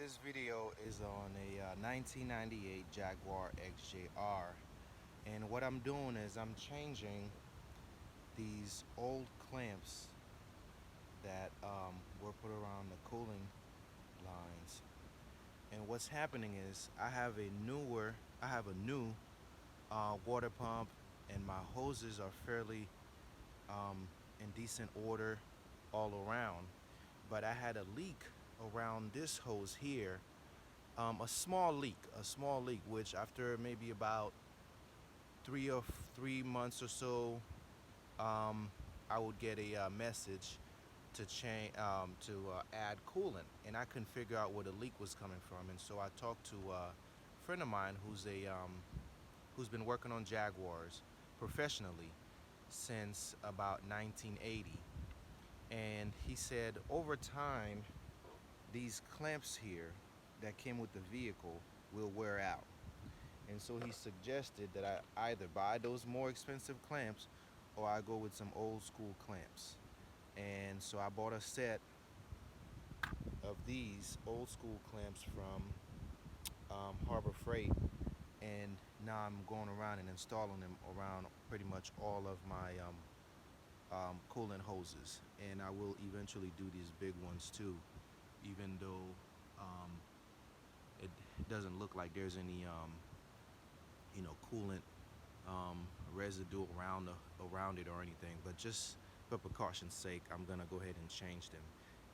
This video is on a 1998 Jaguar XJR, and what I'm doing is I'm changing these old clamps that were put around the cooling lines. And what's happening is I have a new water pump, and my hoses are fairly in decent order all around. But I had a leak around this hose here, a small leak, which after maybe about 3 months or so, I would get a message to change to add coolant, and I couldn't figure out where the leak was coming from. And so I talked to a friend of mine who's been working on Jaguars professionally since about 1980, and he said over time these clamps here that came with the vehicle will wear out. And so he suggested that I either buy those more expensive clamps or I go with some old school clamps. And so I bought a set of these old school clamps from Harbor Freight, and now I'm going around and installing them around pretty much all of my coolant hoses. And I will eventually do these big ones too, even though it doesn't look like there's any coolant residue around it or anything. But just for precaution's sake, I'm gonna go ahead and change them.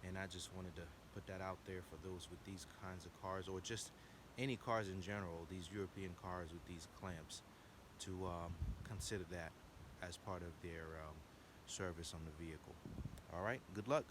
And I just wanted to put that out there for those with these kinds of cars, or just any cars in general, these European cars with these clamps, to consider that as part of their service on the vehicle. All right, good luck.